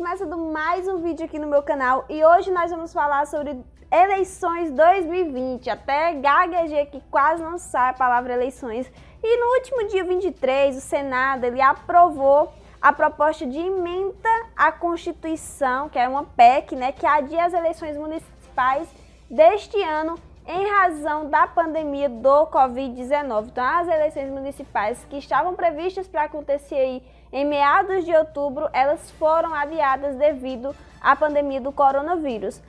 começando mais um vídeo aqui no meu canal e hoje nós vamos falar sobre eleições 2020. Até gaguejei aqui, quase não sai a palavra eleições. E no último dia 23, o Senado ele aprovou a proposta de emenda à Constituição, que é uma PEC, né, que adia as eleições municipais deste ano em razão da pandemia do Covid-19. Então, as eleições municipais que estavam previstas para acontecer aí em meados de outubro, elas foram adiadas devido à pandemia do coronavírus.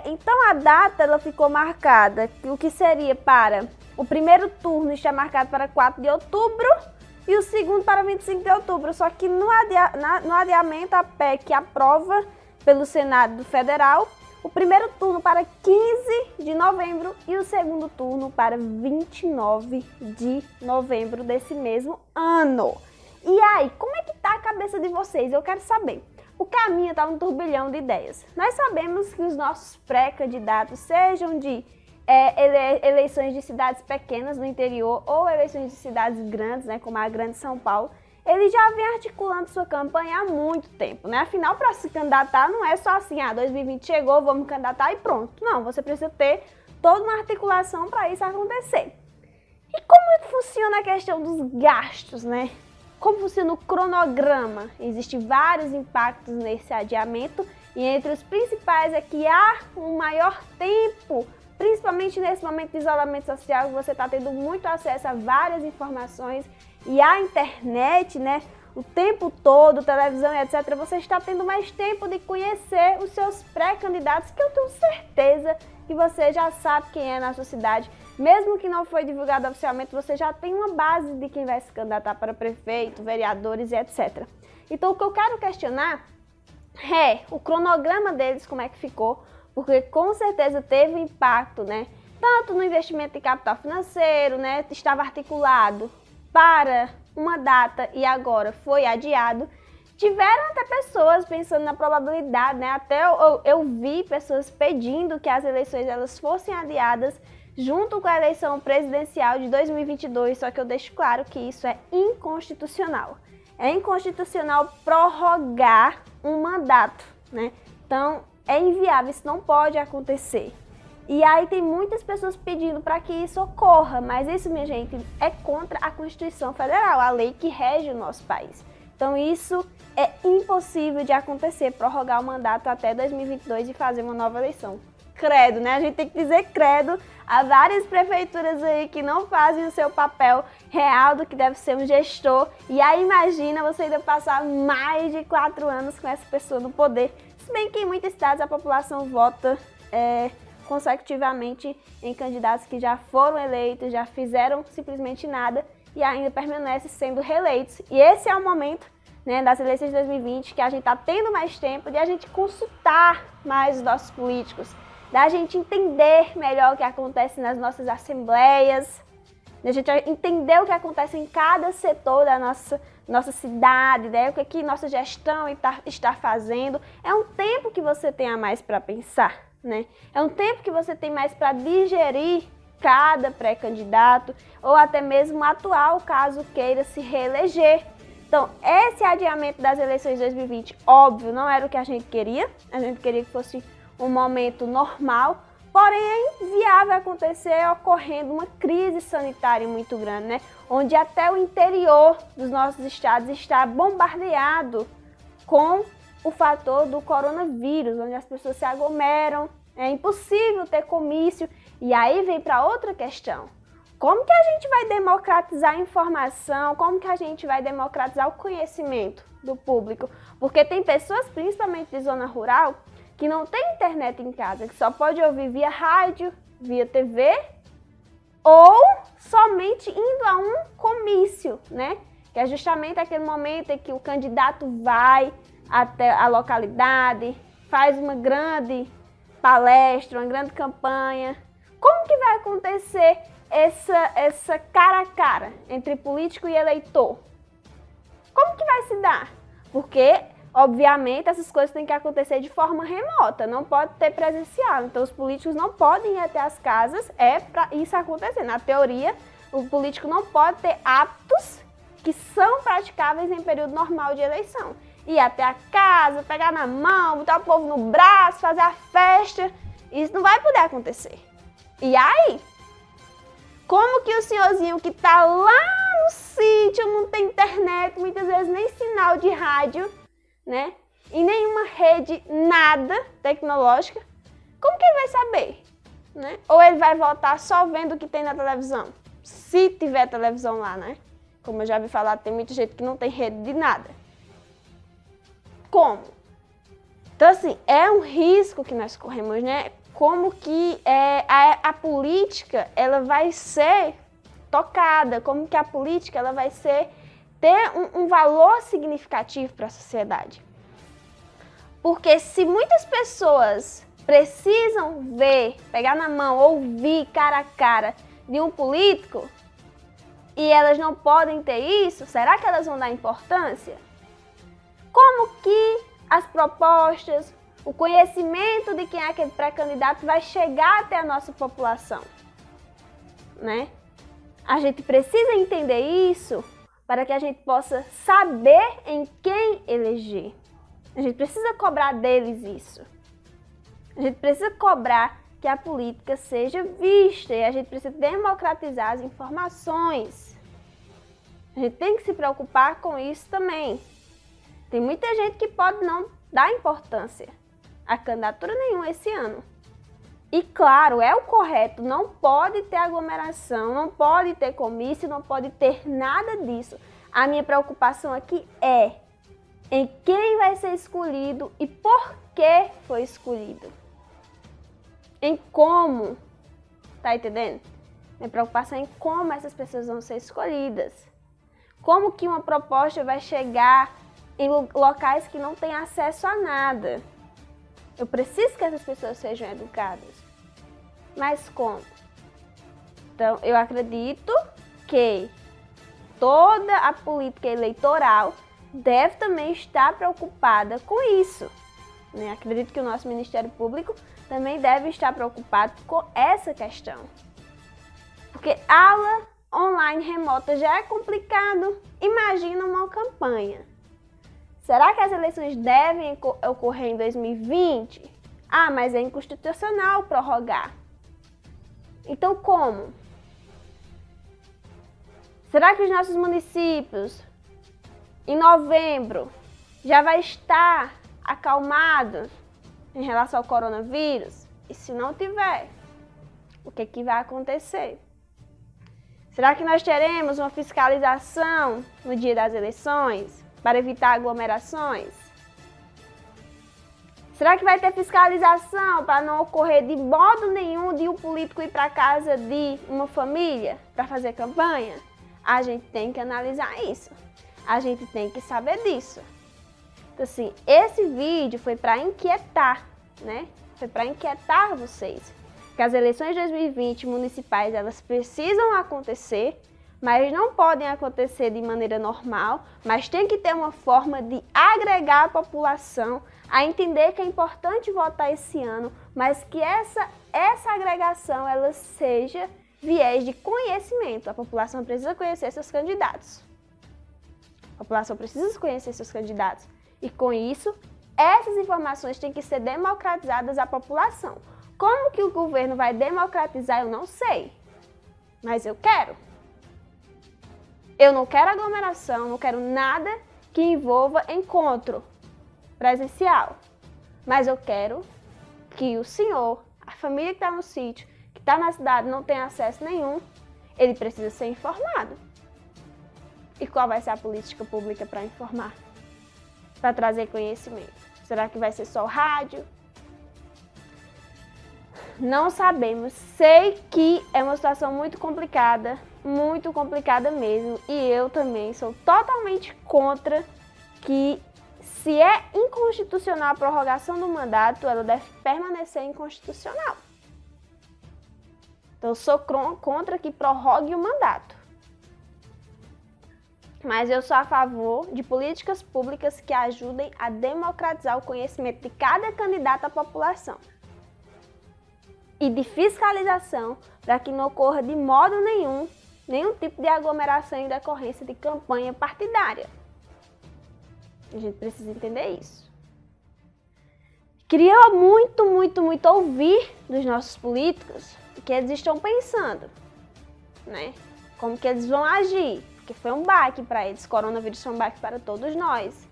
Então, a data ela ficou marcada, o que seria para o primeiro turno está marcado para 4 de outubro e o segundo para 25 de outubro. Só que no adiamento, a PEC aprova pelo Senado Federal o primeiro turno para 15 de novembro e o segundo turno para 29 de novembro desse mesmo ano. E aí, como é que tá a cabeça de vocês? Eu quero saber. O caminho está um turbilhão de ideias. Nós sabemos que os nossos pré-candidatos, sejam de eleições de cidades pequenas no interior ou eleições de cidades grandes, né, como a Grande São Paulo, ele já vem articulando sua campanha há muito tempo, né? Afinal, para se candidatar não é só assim, 2020 chegou, vamos candidatar e pronto. Não, você precisa ter toda uma articulação para isso acontecer. E como funciona a questão dos gastos, né? Como funciona o cronograma? Existem vários impactos nesse adiamento e entre os principais é que há um maior tempo, principalmente nesse momento de isolamento social, que você está tendo muito acesso a várias informações e a internet, né, o tempo todo, televisão e etc., você está tendo mais tempo de conhecer os seus pré-candidatos, que eu tenho certeza que você já sabe quem é na sua cidade. Mesmo que não foi divulgado oficialmente, você já tem uma base de quem vai se candidatar para prefeito, vereadores e etc. Então, o que eu quero questionar é o cronograma deles, como é que ficou, porque com certeza teve impacto, né? Tanto no investimento em capital financeiro, né? Estava articulado para uma data e agora foi adiado. Tiveram até pessoas pensando na probabilidade, né? Até eu vi pessoas pedindo que as eleições elas fossem adiadas junto com a eleição presidencial de 2022, só que eu deixo claro que isso é inconstitucional. É inconstitucional prorrogar um mandato, né? Então, é inviável, isso não pode acontecer. E aí tem muitas pessoas pedindo para que isso ocorra, mas isso, minha gente, é contra a Constituição Federal, a lei que rege o nosso país. Então isso é impossível de acontecer, prorrogar o mandato até 2022 e fazer uma nova eleição. Credo, né? A gente tem que dizer credo a várias prefeituras aí que não fazem o seu papel real do que deve ser um gestor. E aí imagina você ainda passar mais de 4 anos com essa pessoa no poder. Se bem que em muitos estados a população vota consecutivamente em candidatos que já foram eleitos, já fizeram simplesmente nada e ainda permanecem sendo reeleitos. E esse é o momento, né, das eleições de 2020 que a gente está tendo mais tempo de a gente consultar mais os nossos políticos, da gente entender melhor o que acontece nas nossas assembleias, da gente entender o que acontece em cada setor da nossa cidade, né? O que nossa gestão está fazendo. É um tempo que você tem a mais para pensar, né? É um tempo que você tem mais para digerir cada pré-candidato ou até mesmo o atual, caso queira se reeleger. Então, esse adiamento das eleições de 2020, óbvio, não era o que a gente queria que fosse um momento normal, porém é inviável acontecer ocorrendo uma crise sanitária muito grande, né? Onde até o interior dos nossos estados está bombardeado com o fator do coronavírus, onde as pessoas se aglomeram, é impossível ter comício. E aí vem para outra questão. Como que a gente vai democratizar a informação? Como que a gente vai democratizar o conhecimento do público? Porque tem pessoas, principalmente de zona rural, que não tem internet em casa, que só pode ouvir via rádio, via TV ou somente indo a um comício, né? Que é justamente aquele momento em que o candidato vai até a localidade, faz uma grande palestra, uma grande campanha. Como que vai acontecer essa cara a cara entre político e eleitor? Como que vai se dar? Porque obviamente, essas coisas têm que acontecer de forma remota, não pode ter presencial. Então, os políticos não podem ir até as casas, para isso acontecer. Na teoria, o político não pode ter atos que são praticáveis em período normal de eleição. ir até a casa, pegar na mão, botar o povo no braço, fazer a festa. Isso não vai poder acontecer. E aí? Como que o senhorzinho que tá lá no sítio, não tem internet, muitas vezes nem sinal de rádio, né? E nenhuma rede, nada tecnológica, como que ele vai saber? Né? Ou ele vai voltar só vendo o que tem na televisão? Se tiver televisão lá, né? Como eu já vi falar, tem muita gente que não tem rede de nada. Como? Então, assim, é um risco que nós corremos, né? Como que a política ela vai ser tocada, como que a política ela vai ter um valor significativo para a sociedade. Porque se muitas pessoas precisam ver, pegar na mão, ouvir cara a cara de um político e elas não podem ter isso, será que elas vão dar importância? Como que as propostas, o conhecimento de quem é aquele pré-candidato vai chegar até a nossa população, né? A gente precisa entender isso para que a gente possa saber em quem eleger. A gente precisa cobrar deles isso. A gente precisa cobrar que a política seja vista e a gente precisa democratizar as informações. A gente tem que se preocupar com isso também. Tem muita gente que pode não dar importância a candidatura nenhuma esse ano. E claro, é o correto, não pode ter aglomeração, não pode ter comício, não pode ter nada disso. A minha preocupação aqui é em quem vai ser escolhido e por que foi escolhido. Em como, tá entendendo? Minha preocupação é em como essas pessoas vão ser escolhidas. Como que uma proposta vai chegar em locais que não têm acesso a nada. Eu preciso que essas pessoas sejam educadas. Mas como? Então, eu acredito que toda a política eleitoral deve também estar preocupada com isso. Né? Acredito que o nosso Ministério Público também deve estar preocupado com essa questão. Porque aula online remota já é complicado. Imagina uma campanha. Será que as eleições devem ocorrer em 2020? Ah, mas é inconstitucional prorrogar. Então como? Será que os nossos municípios, em novembro, já vai estar acalmados em relação ao coronavírus? E se não tiver, o que vai acontecer? Será que nós teremos uma fiscalização no dia das eleições para evitar aglomerações? Será que vai ter fiscalização para não ocorrer de modo nenhum de um político ir para a casa de uma família para fazer campanha? A gente tem que analisar isso. A gente tem que saber disso. Então, assim, esse vídeo foi para inquietar, né? Foi para inquietar vocês. Que as eleições de 2020 municipais, elas precisam acontecer, mas não podem acontecer de maneira normal, mas tem que ter uma forma de agregar a população a entender que é importante votar esse ano, mas que essa agregação ela seja viés de conhecimento. A população precisa conhecer seus candidatos. A população precisa conhecer seus candidatos. E com isso, essas informações têm que ser democratizadas à população. Como que o governo vai democratizar, eu não sei. Mas eu quero. Eu não quero aglomeração, não quero nada que envolva encontro presencial. Mas eu quero que o senhor, a família que está no sítio, que está na cidade, não tem acesso nenhum, ele precisa ser informado. E qual vai ser a política pública para informar? Para trazer conhecimento? Será que vai ser só o rádio? Não sabemos. Sei que é uma situação muito complicada mesmo. E eu também sou totalmente contra que, se é inconstitucional a prorrogação do mandato, ela deve permanecer inconstitucional. Então, eu sou contra que prorrogue o mandato. Mas eu sou a favor de políticas públicas que ajudem a democratizar o conhecimento de cada candidato à população. E de fiscalização para que não ocorra de modo nenhum tipo de aglomeração em decorrência de campanha partidária. A gente precisa entender isso. Queria muito ouvir dos nossos políticos o que eles estão pensando, né? Como que eles vão agir, porque foi um baque para eles, coronavírus foi um baque para todos nós,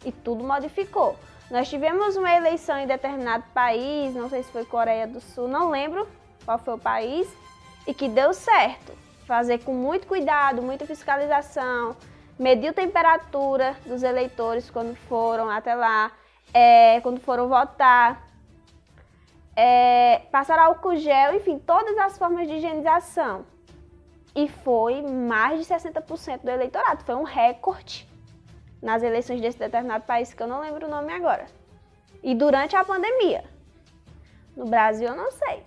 e tudo modificou. Nós tivemos uma eleição em determinado país, não sei se foi Coreia do Sul, não lembro qual foi o país, e que deu certo. Fazer com muito cuidado, muita fiscalização, medir a temperatura dos eleitores quando foram até lá, quando foram votar, passar álcool gel, enfim, todas as formas de higienização. E foi mais de 60% do eleitorado, foi um recorde nas eleições desse determinado país, que eu não lembro o nome agora. E durante a pandemia. No Brasil eu não sei.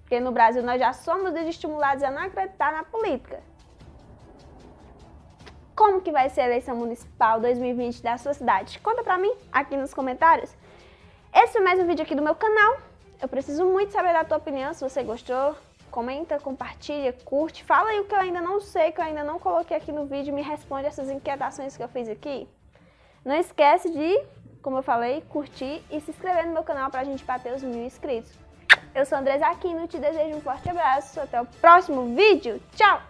Porque no Brasil nós já somos desestimulados a não acreditar na política. Como que vai ser a eleição municipal 2020 da sua cidade? Conta pra mim aqui nos comentários. Esse foi mais um vídeo aqui do meu canal. Eu preciso muito saber da tua opinião, se você gostou. Comenta, compartilha, curte. Fala aí o que eu ainda não sei, que eu ainda não coloquei aqui no vídeo. Me responde essas inquietações que eu fiz aqui. Não esquece de, como eu falei, curtir e se inscrever no meu canal pra gente bater os 1000 inscritos. Eu sou Andresa Aquino, te desejo um forte abraço. Até o próximo vídeo. Tchau!